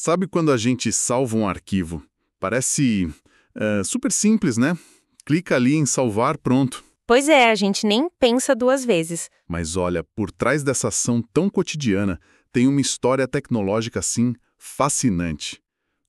Sabe quando a gente salva um arquivo? Parece super simples, né? Clica ali em salvar, pronto. Pois é, a gente nem pensa duas vezes. Mas olha, por trás dessa ação tão cotidiana, tem uma história tecnológica assim fascinante.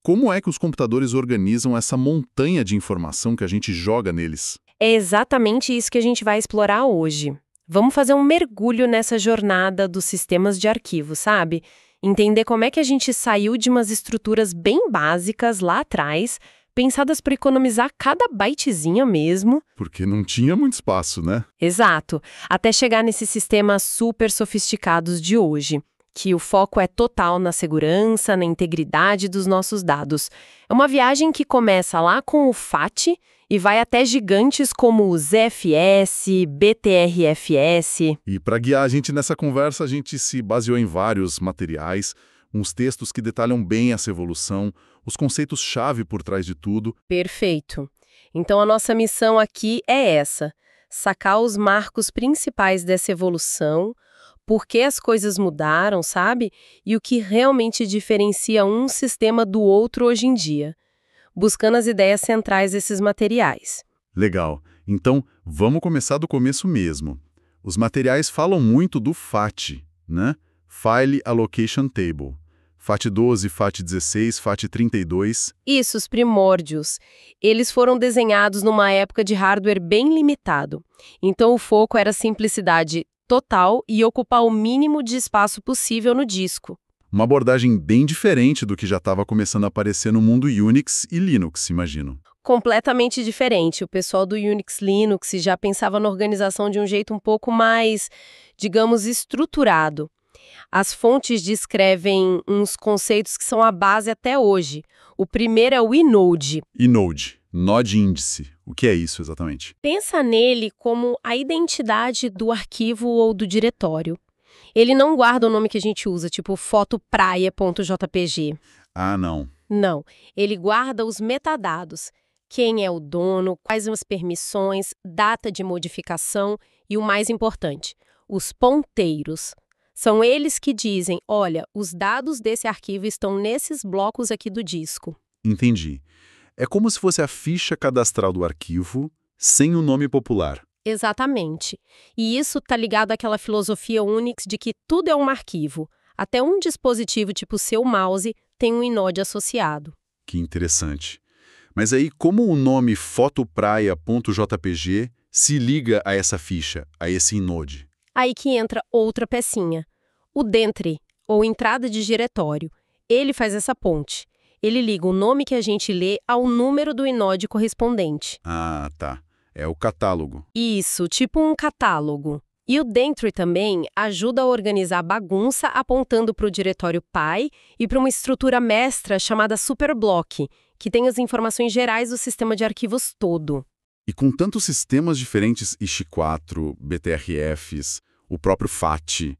Como é que os computadores organizam essa montanha de informação que a gente joga neles? É exatamente isso que a gente vai explorar hoje. Vamos fazer um mergulho nessa jornada dos sistemas de arquivo, sabe? Entender como é que a gente saiu de umas estruturas bem básicas lá atrás, pensadas para economizar cada bytezinha mesmo. Porque não tinha muito espaço, né? Exato, até chegar nesses sistemas super sofisticados de hoje, que o foco é total na segurança, na integridade dos nossos dados. É uma viagem que começa lá com o FAT e vai até gigantes como o ZFS, BTRFS. E para guiar a gente nessa conversa, a gente se baseou em vários materiais, uns textos que detalham bem essa evolução, os conceitos-chave por trás de tudo. Perfeito. Então a nossa missão aqui é essa: sacar os marcos principais dessa evolução, por que as coisas mudaram, sabe? E o que realmente diferencia um sistema do outro hoje em dia, buscando as ideias centrais desses materiais. Legal. Então, vamos começar do começo mesmo. Os materiais falam muito do FAT, né? File Allocation Table. FAT12, FAT16, FAT32. Isso, os primórdios. Eles foram desenhados numa época de hardware bem limitado. Então o foco era simplicidade total e ocupar o mínimo de espaço possível no disco. Uma abordagem bem diferente do que já estava começando a aparecer no mundo Unix e Linux, imagino. Completamente diferente. O pessoal do Unix Linux já pensava na organização de um jeito um pouco mais, digamos, estruturado. As fontes descrevem uns conceitos que são a base até hoje. O primeiro é o inode. Inode, Node Índice. O que é isso exatamente? Pensa nele como a identidade do arquivo ou do diretório. Ele não guarda o nome que a gente usa, tipo fotopraia.jpg. Ah, não. Não, ele guarda os metadados. Quem é o dono, quais são as permissões, data de modificação e o mais importante, os ponteiros. São eles que dizem, olha, os dados desse arquivo estão nesses blocos aqui do disco. Entendi. É como se fosse a ficha cadastral do arquivo, sem o nome popular. Exatamente. E isso está ligado àquela filosofia Unix de que tudo é um arquivo. Até um dispositivo tipo seu mouse tem um inode associado. Que interessante. Mas aí, como o nome fotopraia.jpg se liga a essa ficha, a esse inode? Aí que entra outra pecinha. O dentre, ou entrada de diretório. Ele faz essa ponte. Ele liga o nome que a gente lê ao número do inode correspondente. Ah, tá. É o catálogo. Isso, tipo um catálogo. E o dentre também ajuda a organizar a bagunça apontando para o diretório pai e para uma estrutura mestra chamada superblock, que tem as informações gerais do sistema de arquivos todo. E com tantos sistemas diferentes, ISH4, BTRFs, o próprio FAT,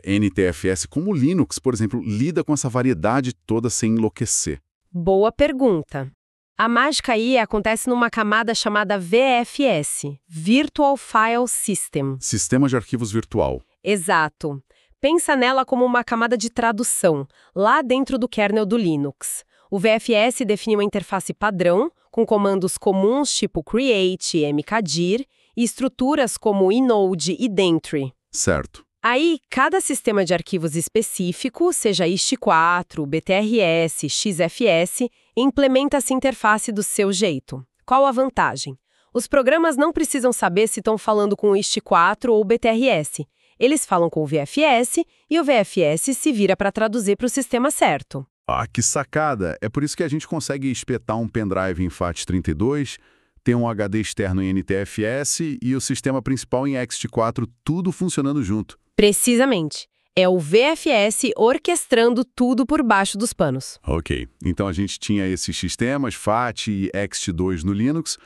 NTFS, como o Linux, por exemplo, lida com essa variedade toda sem enlouquecer? Boa pergunta. A mágica aí acontece numa camada chamada VFS, Virtual File System. Sistema de arquivos virtual. Exato. Pensa nela como uma camada de tradução, lá dentro do kernel do Linux. O VFS define uma interface padrão, com comandos comuns tipo create, mkdir, e estruturas como inode e dentre. Certo. Aí, cada sistema de arquivos específico, seja ISH4, BTRS, XFS, implementa essa interface do seu jeito. Qual a vantagem? Os programas não precisam saber se estão falando com o ISH4 ou o BTRS. Eles falam com o VFS e o VFS se vira para traduzir para o sistema certo. Ah, que sacada! É por isso que a gente consegue espetar um pendrive em FAT32, ter um HD externo em NTFS e o sistema principal em ext4, tudo funcionando junto. Precisamente. É o VFS orquestrando tudo por baixo dos panos. Ok. Então a gente tinha esses sistemas, FAT e ext2 no Linux,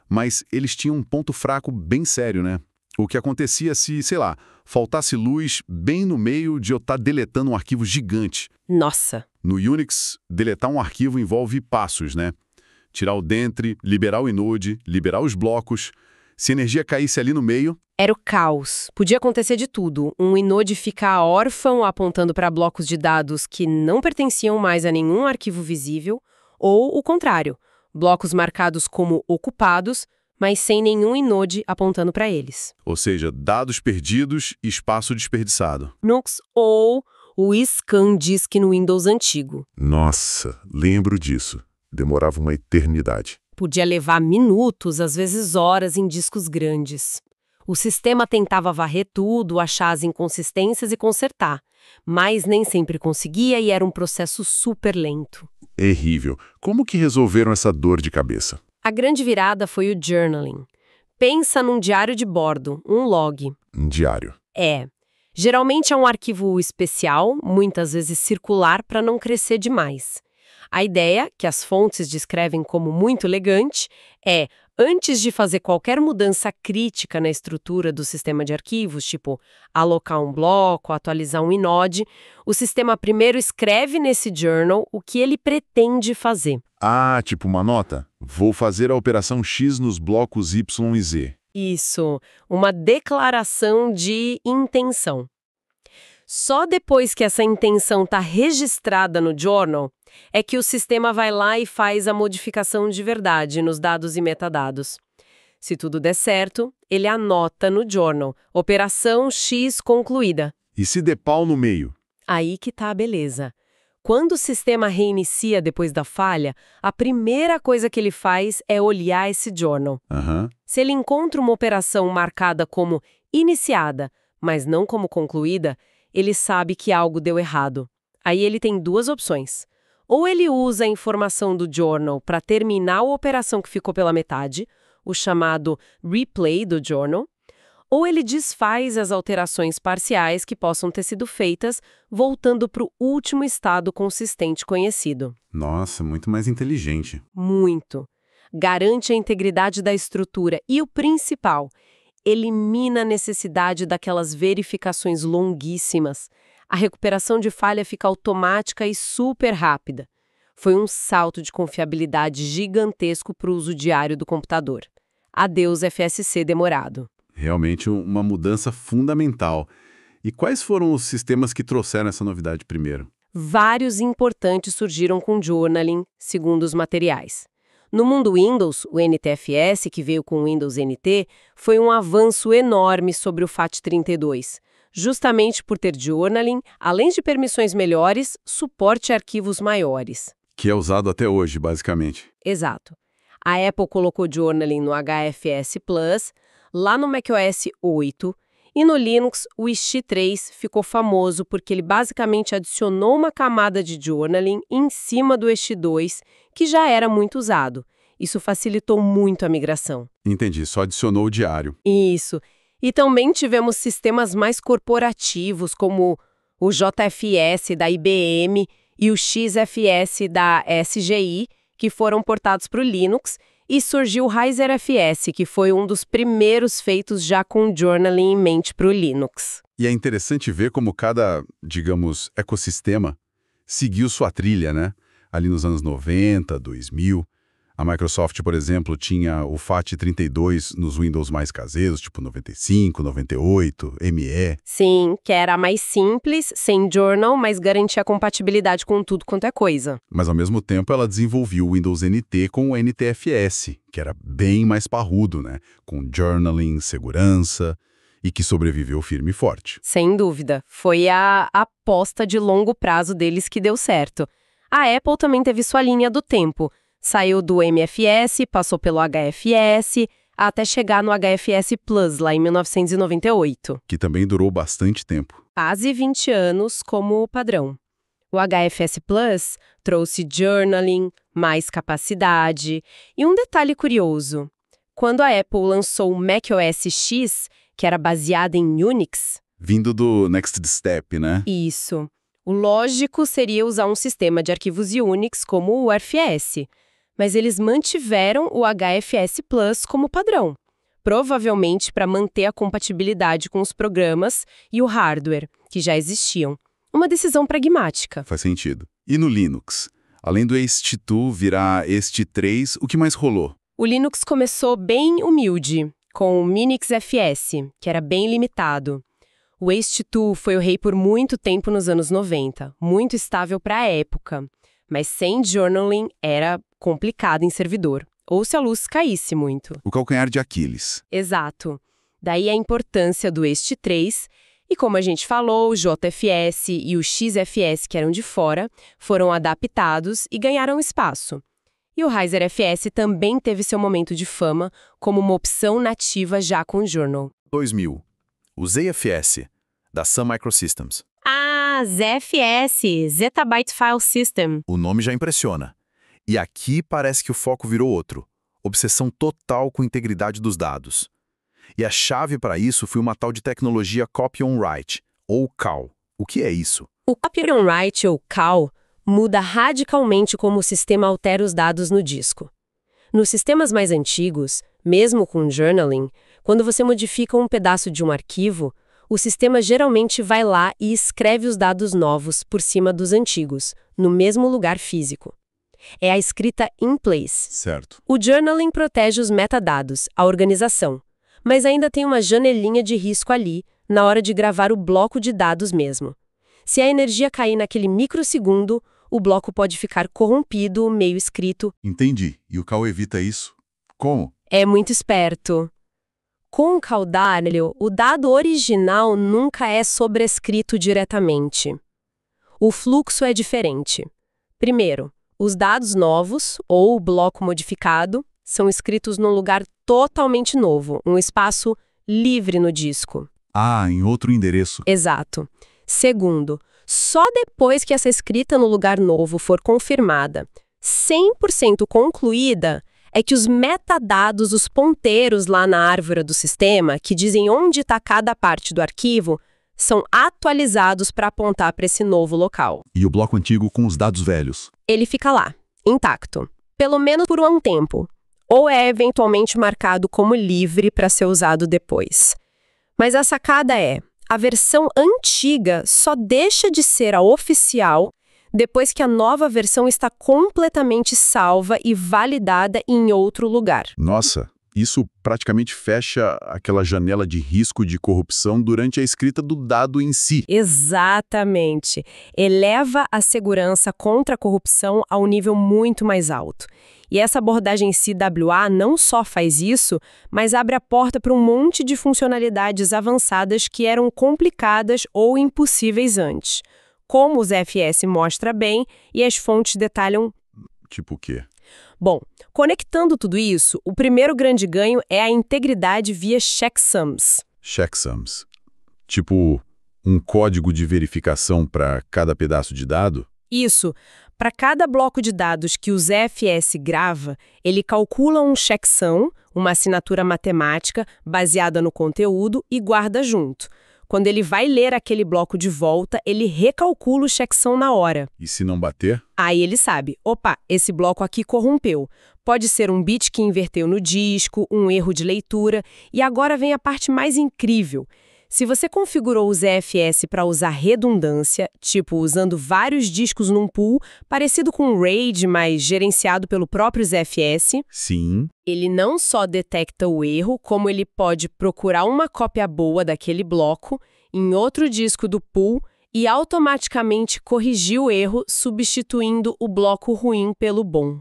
mas eles tinham um ponto fraco bem sério, né? O que acontecia se, sei lá, faltasse luz bem no meio de eu estar deletando um arquivo gigante. Nossa! No Unix, deletar um arquivo envolve passos, né? Tirar o dentre, liberar o inode, liberar os blocos. Se a energia caísse ali no meio, Era o caos. Podia acontecer de tudo. Um inode ficar órfão apontando para blocos de dados que não pertenciam mais a nenhum arquivo visível, ou o contrário, blocos marcados como ocupados, mas sem nenhum inode apontando para eles. ou seja, dados perdidos e espaço desperdiçado. Linux ou o scan disk no Windows antigo. Nossa, lembro disso. Demorava uma eternidade. Podia levar minutos, às vezes horas, em discos grandes. O sistema tentava varrer tudo, achar as inconsistências e consertar, mas nem sempre conseguia e era um processo super lento. Terrível. Como que resolveram essa dor de cabeça? A grande virada foi o journaling. Pensa num diário de bordo, um log. Um diário. Geralmente é um arquivo especial, muitas vezes circular, para não crescer demais. A ideia, que as fontes descrevem como muito elegante, é, antes de fazer qualquer mudança crítica na estrutura do sistema de arquivos, tipo alocar um bloco, atualizar um inode, o sistema primeiro escreve nesse journal o que ele pretende fazer. Ah, tipo uma nota? Vou fazer a operação X nos blocos Y e Z. Isso, uma declaração de intenção. Só depois que essa intenção está registrada no journal, é que o sistema vai lá e faz a modificação de verdade nos dados e metadados. Se tudo der certo, ele anota no journal, operação X concluída. E se der pau no meio? Aí que tá a beleza. Quando o sistema reinicia depois da falha, a primeira coisa que ele faz é olhar esse journal. Aham. Se ele encontra uma operação marcada como iniciada, mas não como concluída, ele sabe que algo deu errado. Aí ele tem duas opções. Ou ele usa a informação do journal para terminar a operação que ficou pela metade, o chamado replay do journal, ou ele desfaz as alterações parciais que possam ter sido feitas, voltando para o último estado consistente conhecido. Nossa, muito mais inteligente. Muito. Garante a integridade da estrutura e o principal, elimina a necessidade daquelas verificações longuíssimas. A recuperação de falha fica automática e super rápida. Foi um salto de confiabilidade gigantesco para o uso diário do computador. Adeus FSC demorado. Realmente uma mudança fundamental. E quais foram os sistemas que trouxeram essa novidade primeiro? Vários importantes surgiram com journaling, segundo os materiais. No mundo Windows, o NTFS, que veio com o Windows NT, foi um avanço enorme sobre o FAT32. Justamente por ter journaling, além de permissões melhores, suporte a arquivos maiores. Que é usado até hoje, basicamente. Exato. A Apple colocou journaling no HFS Plus, lá no macOS 8, e no Linux o X3 ficou famoso porque ele basicamente adicionou uma camada de journaling em cima do X2, que já era muito usado. Isso facilitou muito a migração. Entendi, só adicionou o diário. Isso. E também tivemos sistemas mais corporativos, como o JFS da IBM e o XFS da SGI, que foram portados para o Linux, e surgiu o Riser FS, que foi um dos primeiros feitos já com journaling em mente para o Linux. E é interessante ver como cada, digamos, ecossistema seguiu sua trilha, né? Ali nos anos 90, 2000. A Microsoft, por exemplo, tinha o FAT32 nos Windows mais caseiros, tipo 95, 98, ME. Sim, que era mais simples, sem journal, mas garantia compatibilidade com tudo quanto é coisa. Mas, ao mesmo tempo, ela desenvolveu o Windows NT com o NTFS, que era bem mais parrudo, né? Com journaling, segurança, e que sobreviveu firme e forte. Sem dúvida. Foi a aposta de longo prazo deles que deu certo. A Apple também teve sua linha do tempo. Saiu do MFS, passou pelo HFS, até chegar no HFS Plus, lá em 1998. Que também durou bastante tempo. Quase 20 anos como padrão. O HFS Plus trouxe journaling, mais capacidade. E um detalhe curioso, quando a Apple lançou o macOS X, que era baseado em Unix... Vindo do Next Step, né? Isso. O lógico seria usar um sistema de arquivos Unix como o UFS, mas eles mantiveram o HFS Plus como padrão, provavelmente para manter a compatibilidade com os programas e o hardware, que já existiam. Uma decisão pragmática. Faz sentido. E no Linux? Além do EST2 virar EST3, o que mais rolou? O Linux começou bem humilde, com o Minix FS, que era bem limitado. O Waste2 foi o rei por muito tempo nos anos 90, muito estável para a época, mas sem journaling era complicado em servidor, ou se a luz caísse muito. O calcanhar de Aquiles. Exato. Daí a importância do Waste3, e como a gente falou, o JFS e o XFS, que eram de fora, foram adaptados e ganharam espaço. E o Riser FS também teve seu momento de fama como uma opção nativa já com o Journal. 2000. O ZFS, da Sun Microsystems. Ah, ZFS, Zettabyte File System. O nome já impressiona. E aqui parece que o foco virou outro. Obsessão total com a integridade dos dados. E a chave para isso foi uma tal de tecnologia Copy on Write, ou CAL. O que é isso? O Copy on Write, ou CAL, muda radicalmente como o sistema altera os dados no disco. Nos sistemas mais antigos, mesmo com journaling, quando você modifica um pedaço de um arquivo, o sistema geralmente vai lá e escreve os dados novos por cima dos antigos, no mesmo lugar físico. É a escrita in place. Certo. O journaling protege os metadados, a organização, mas ainda tem uma janelinha de risco ali, na hora de gravar o bloco de dados mesmo. Se a energia cair naquele microsegundo, o bloco pode ficar corrompido, meio escrito. Entendi. E o CAL evita isso? Como? É muito esperto. Com o caudalho, o dado original nunca é sobrescrito diretamente. O fluxo é diferente. Primeiro, os dados novos, ou o bloco modificado, são escritos num lugar totalmente novo, um espaço livre no disco. Ah, em outro endereço. Exato. Segundo, só depois que essa escrita no lugar novo for confirmada, 100% concluída, é que os metadados, os ponteiros lá na árvore do sistema, que dizem onde está cada parte do arquivo, são atualizados para apontar para esse novo local. E o bloco antigo com os dados velhos? Ele fica lá, intacto, pelo menos por um tempo, ou é eventualmente marcado como livre para ser usado depois. Mas a sacada é, a versão antiga só deixa de ser a oficial depois que a nova versão está completamente salva e validada em outro lugar. Nossa, isso praticamente fecha aquela janela de risco de corrupção durante a escrita do dado em si. Exatamente. Eleva a segurança contra a corrupção a um nível muito mais alto. E essa abordagem CWA não só faz isso, mas abre a porta para um monte de funcionalidades avançadas que eram complicadas ou impossíveis antes. Como o ZFS mostra bem e as fontes detalham. Tipo o quê? Bom, conectando tudo isso, o primeiro grande ganho é a integridade via checksums. Checksums. Tipo um código de verificação para cada pedaço de dado? Isso. Para cada bloco de dados que o ZFS grava, ele calcula um checksum, uma assinatura matemática baseada no conteúdo e guarda junto. Quando ele vai ler aquele bloco de volta, ele recalcula o checksum na hora. E se não bater? Aí ele sabe, opa, esse bloco aqui corrompeu. Pode ser um bit que inverteu no disco, um erro de leitura. E agora vem a parte mais incrível. Se você configurou o ZFS para usar redundância, tipo usando vários discos num pool, parecido com um RAID, mas gerenciado pelo próprio ZFS, Sim. ele não só detecta o erro, como ele pode procurar uma cópia boa daquele bloco em outro disco do pool e automaticamente corrigir o erro, substituindo o bloco ruim pelo bom.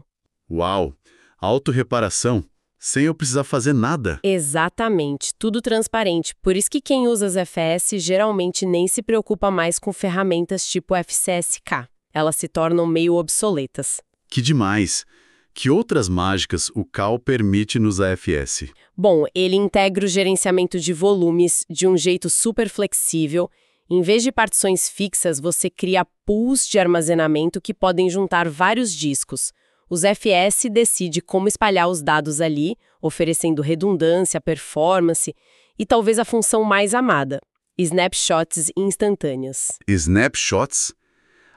Uau! Autorreparação, sem eu precisar fazer nada. Exatamente, tudo transparente. Por isso que quem usa ZFS geralmente nem se preocupa mais com ferramentas tipo FCSK. Elas se tornam meio obsoletas. Que demais! Que outras mágicas o CAL permite nos AFS? Bom, ele integra o gerenciamento de volumes de um jeito super flexível. Em vez de partições fixas, você cria pools de armazenamento que podem juntar vários discos. O ZFS decide como espalhar os dados ali, oferecendo redundância, performance e talvez a função mais amada, snapshots instantâneas. Snapshots?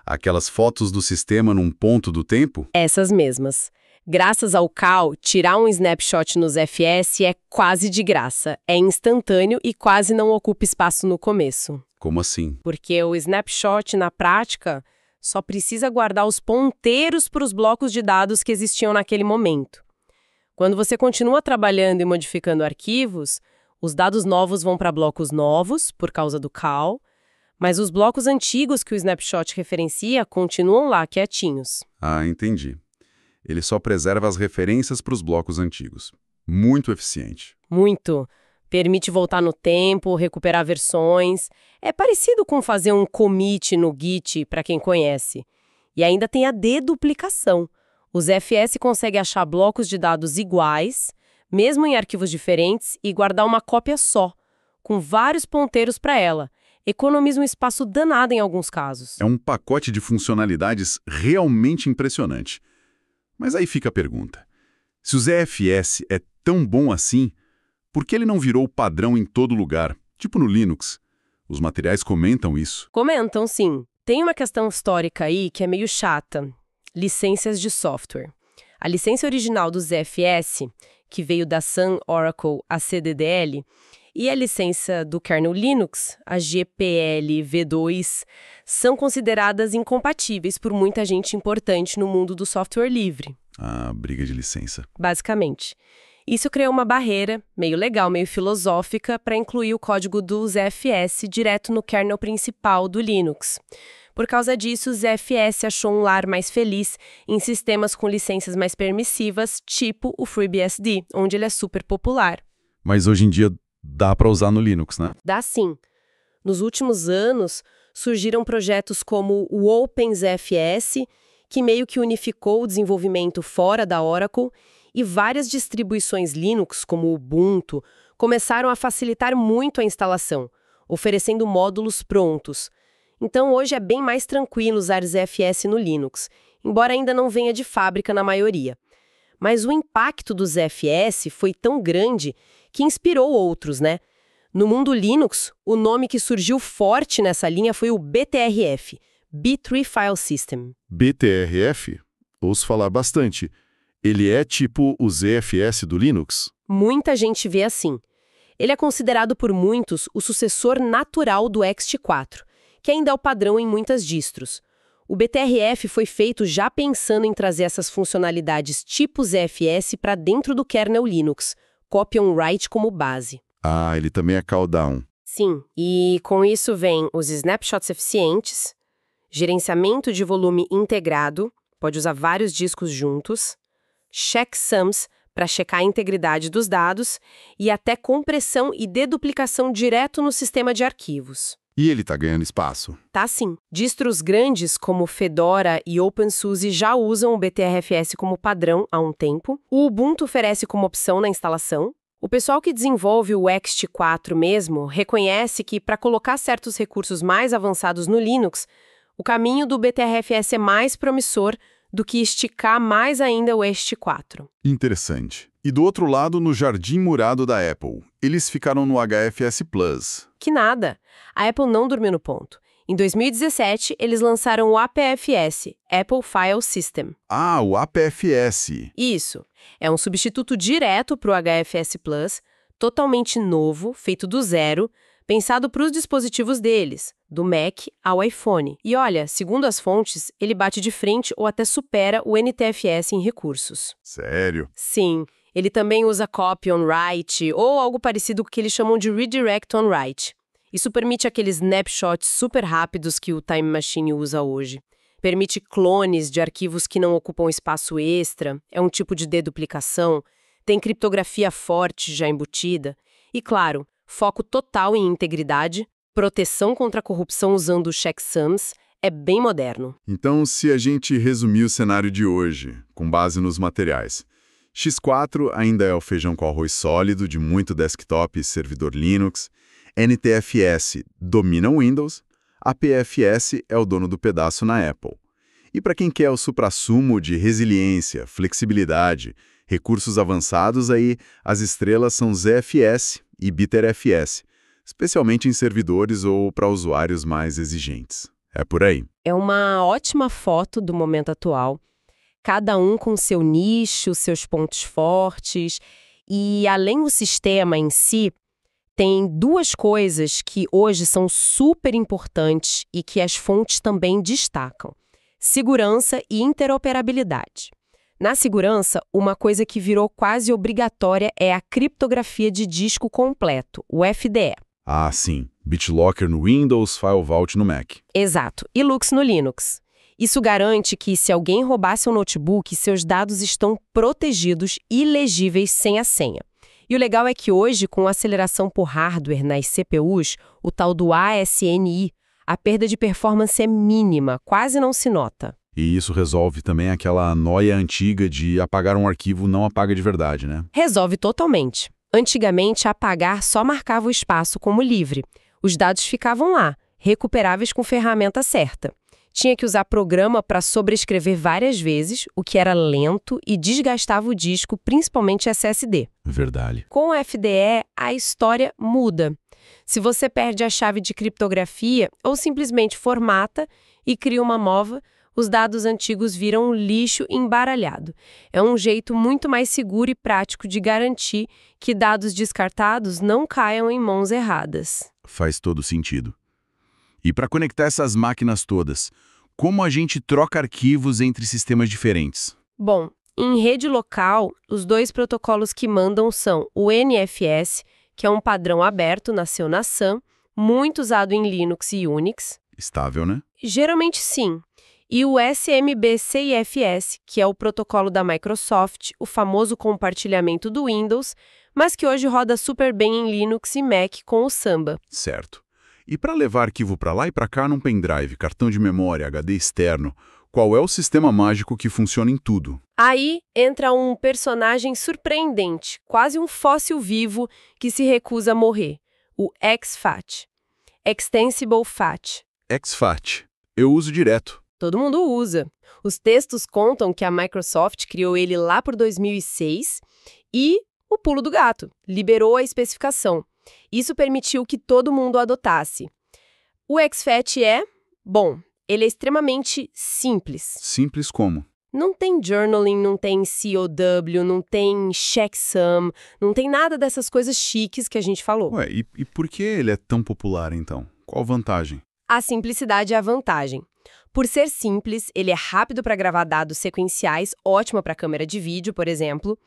Aquelas fotos do sistema num ponto do tempo? Essas mesmas. Graças ao CAL, tirar um snapshot nos ZFS é quase de graça, é instantâneo e quase não ocupa espaço no começo. Como assim? Porque o snapshot, na prática, só precisa guardar os ponteiros para os blocos de dados que existiam naquele momento. Quando você continua trabalhando e modificando arquivos, os dados novos vão para blocos novos, por causa do call, mas os blocos antigos que o snapshot referencia continuam lá, quietinhos. Ah, entendi. Ele só preserva as referências para os blocos antigos. Muito eficiente. Muito. Permite voltar no tempo, recuperar versões. É parecido com fazer um commit no Git, para quem conhece. E ainda tem a deduplicação. Os FS conseguem achar blocos de dados iguais, mesmo em arquivos diferentes, e guardar uma cópia só, com vários ponteiros para ela. Economiza um espaço danado em alguns casos. É um pacote de funcionalidades realmente impressionante. Mas aí fica a pergunta. Se o ZFS é tão bom assim, por que ele não virou padrão em todo lugar, tipo no Linux? Os materiais comentam isso. Comentam, sim. Tem uma questão histórica aí que é meio chata. Licenças de software. A licença original do ZFS, que veio da Sun Oracle ACDDL, e a licença do kernel Linux, a GPL v2, são consideradas incompatíveis por muita gente importante no mundo do software livre. Ah, briga de licença. Basicamente. Isso criou uma barreira, meio legal, meio filosófica, para incluir o código do ZFS direto no kernel principal do Linux. Por causa disso, o ZFS achou um lar mais feliz em sistemas com licenças mais permissivas, tipo o FreeBSD, onde ele é super popular. Mas hoje em dia dá para usar no Linux, né? Dá sim. Nos últimos anos, surgiram projetos como o OpenZFS, que meio que unificou o desenvolvimento fora da Oracle, e várias distribuições Linux, como o Ubuntu, começaram a facilitar muito a instalação, oferecendo módulos prontos. Então, hoje é bem mais tranquilo usar ZFS no Linux, embora ainda não venha de fábrica na maioria. Mas o impacto do ZFS foi tão grande que inspirou outros, né? No mundo Linux, o nome que surgiu forte nessa linha foi o BTRF, B3 File System. BTRF? Ouço falar bastante. Ele é tipo o ZFS do Linux? Muita gente vê assim. Ele é considerado por muitos o sucessor natural do ext4, que ainda é o padrão em muitas distros. O BTRF foi feito já pensando em trazer essas funcionalidades tipo ZFS para dentro do kernel Linux, copy on write como base. Ah, ele também é call down. Sim, e com isso vem os snapshots eficientes, gerenciamento de volume integrado, pode usar vários discos juntos, checksums para checar a integridade dos dados e até compressão e deduplicação direto no sistema de arquivos. E ele está ganhando espaço? Tá sim. Distros grandes como Fedora e OpenSUSE já usam o BTRFS como padrão há um tempo. O Ubuntu oferece como opção na instalação. O pessoal que desenvolve o ext4 mesmo reconhece que para colocar certos recursos mais avançados no Linux, o caminho do BTRFS é mais promissor do que esticar mais ainda o ext4. Interessante. E do outro lado, no jardim murado da Apple, eles ficaram no HFS Plus. Que nada! A Apple não dormiu no ponto. Em 2017, eles lançaram o APFS, Apple File System. Ah, o APFS. Isso. É um substituto direto para o HFS Plus, totalmente novo, feito do zero, pensado para os dispositivos deles, do Mac ao iPhone. E olha, segundo as fontes, ele bate de frente ou até supera o NTFS em recursos. Sério? Sim. Ele também usa copy on write ou algo parecido com o que eles chamam de redirect on write. Isso permite aqueles snapshots super rápidos que o Time Machine usa hoje. Permite clones de arquivos que não ocupam espaço extra, é um tipo de deduplicação, tem criptografia forte já embutida e, claro, foco total em integridade, proteção contra a corrupção usando checksums, é bem moderno. Então, se a gente resumir o cenário de hoje, com base nos materiais, X4 ainda é o feijão com arroz sólido de muito desktop e servidor Linux, NTFS domina o Windows, APFS é o dono do pedaço na Apple. E para quem quer o suprassumo de resiliência, flexibilidade, recursos avançados, aí as estrelas são ZFS e BTRFS, especialmente em servidores ou para usuários mais exigentes. É por aí. É uma ótima foto do momento atual. Cada um com seu nicho, seus pontos fortes. E além do sistema em si, tem duas coisas que hoje são super importantes e que as fontes também destacam: segurança e interoperabilidade. Na segurança, uma coisa que virou quase obrigatória é a criptografia de disco completo, o FDE. Ah, sim. BitLocker no Windows, FileVault no Mac. Exato. E Lux no Linux. Isso garante que, se alguém roubar seu notebook, seus dados estão protegidos e legíveis sem a senha. E o legal é que hoje, com aceleração por hardware nas CPUs, o tal do ASNI, a perda de performance é mínima, quase não se nota. E isso resolve também aquela noia antiga de apagar um arquivo não apaga de verdade, né? Resolve totalmente. Antigamente, apagar só marcava o espaço como livre. Os dados ficavam lá, recuperáveis com ferramenta certa. Tinha que usar programa para sobrescrever várias vezes, o que era lento e desgastava o disco, principalmente SSD. Verdade. Com o FDE, a história muda. Se você perde a chave de criptografia ou simplesmente formata e cria uma nova, os dados antigos viram um lixo embaralhado. É um jeito muito mais seguro e prático de garantir que dados descartados não caiam em mãos erradas. Faz todo sentido. E para conectar essas máquinas todas, como a gente troca arquivos entre sistemas diferentes? Bom, em rede local, os dois protocolos que mandam são o NFS, que é um padrão aberto, nasceu na Sun, muito usado em Linux e Unix. Estável, né? Geralmente sim. E o SMBCIFS, que é o protocolo da Microsoft, o famoso compartilhamento do Windows, mas que hoje roda super bem em Linux e Mac com o Samba. Certo. E para levar arquivo para lá e para cá num pendrive, cartão de memória, HD externo, qual é o sistema mágico que funciona em tudo? Aí entra um personagem surpreendente, quase um fóssil vivo que se recusa a morrer, o exFAT. Extensible FAT. exFAT. Eu uso direto. Todo mundo usa. Os textos contam que a Microsoft criou ele lá por 2006 e o pulo do gato, liberou a especificação. Isso permitiu que todo mundo o adotasse. O exFAT ele é extremamente simples. Simples como? Não tem journaling, não tem COW, não tem checksum, não tem nada dessas coisas chiques que a gente falou. Ué, e por que ele é tão popular, então? Qual a vantagem? A simplicidade é a vantagem. Por ser simples, ele é rápido para gravar dados sequenciais, ótimo para câmera de vídeo, por exemplo.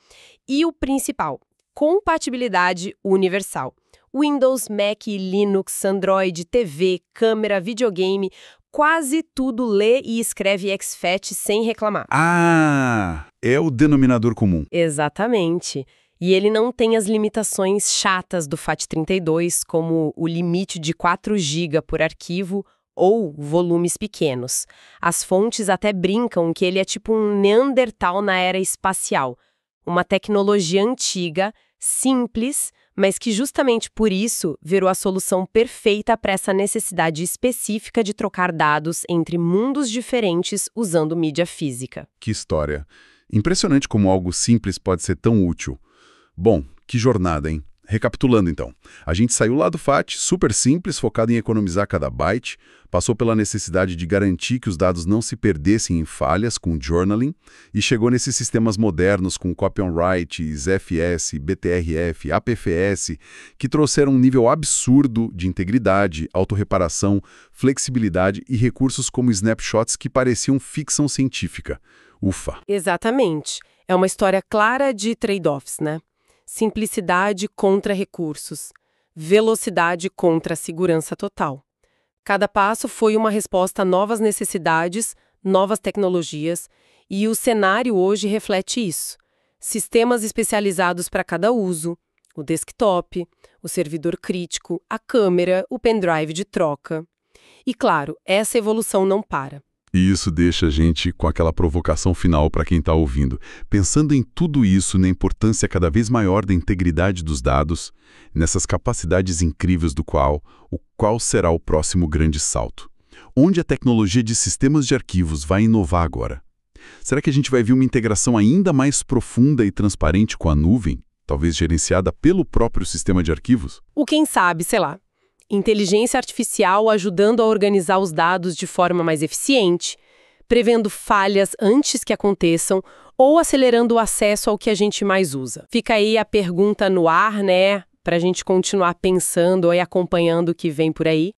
E o principal, compatibilidade universal. Windows, Mac, Linux, Android, TV, câmera, videogame, quase tudo lê e escreve exFAT sem reclamar. Ah, é o denominador comum. Exatamente. E ele não tem as limitações chatas do FAT32, como o limite de 4 GB por arquivo ou volumes pequenos. As fontes até brincam que ele é tipo um Neandertal na era espacial. Uma tecnologia antiga, simples, mas que justamente por isso virou a solução perfeita para essa necessidade específica de trocar dados entre mundos diferentes usando mídia física. Que história. Impressionante como algo simples pode ser tão útil. Bom, que jornada, hein? Recapitulando então, a gente saiu lá do FAT, super simples, focado em economizar cada byte, passou pela necessidade de garantir que os dados não se perdessem em falhas com journaling e chegou nesses sistemas modernos com copy on write, ZFS, BTRF, APFS, que trouxeram um nível absurdo de integridade, autorreparação, flexibilidade e recursos como snapshots que pareciam ficção científica. Ufa! Exatamente. É uma história clara de trade-offs, né? Simplicidade contra recursos, velocidade contra segurança total. Cada passo foi uma resposta a novas necessidades, novas tecnologias, e o cenário hoje reflete isso. Sistemas especializados para cada uso, o desktop, o servidor crítico, a câmera, o pendrive de troca. E claro, essa evolução não para. E isso deixa a gente com aquela provocação final para quem está ouvindo. Pensando em tudo isso, na importância cada vez maior da integridade dos dados, nessas capacidades incríveis o qual será o próximo grande salto? Onde a tecnologia de sistemas de arquivos vai inovar agora? Será que a gente vai ver uma integração ainda mais profunda e transparente com a nuvem, talvez gerenciada pelo próprio sistema de arquivos? O quem sabe, sei lá. Inteligência artificial ajudando a organizar os dados de forma mais eficiente, prevendo falhas antes que aconteçam ou acelerando o acesso ao que a gente mais usa. Fica aí a pergunta no ar, né? Para a gente continuar pensando e acompanhando o que vem por aí.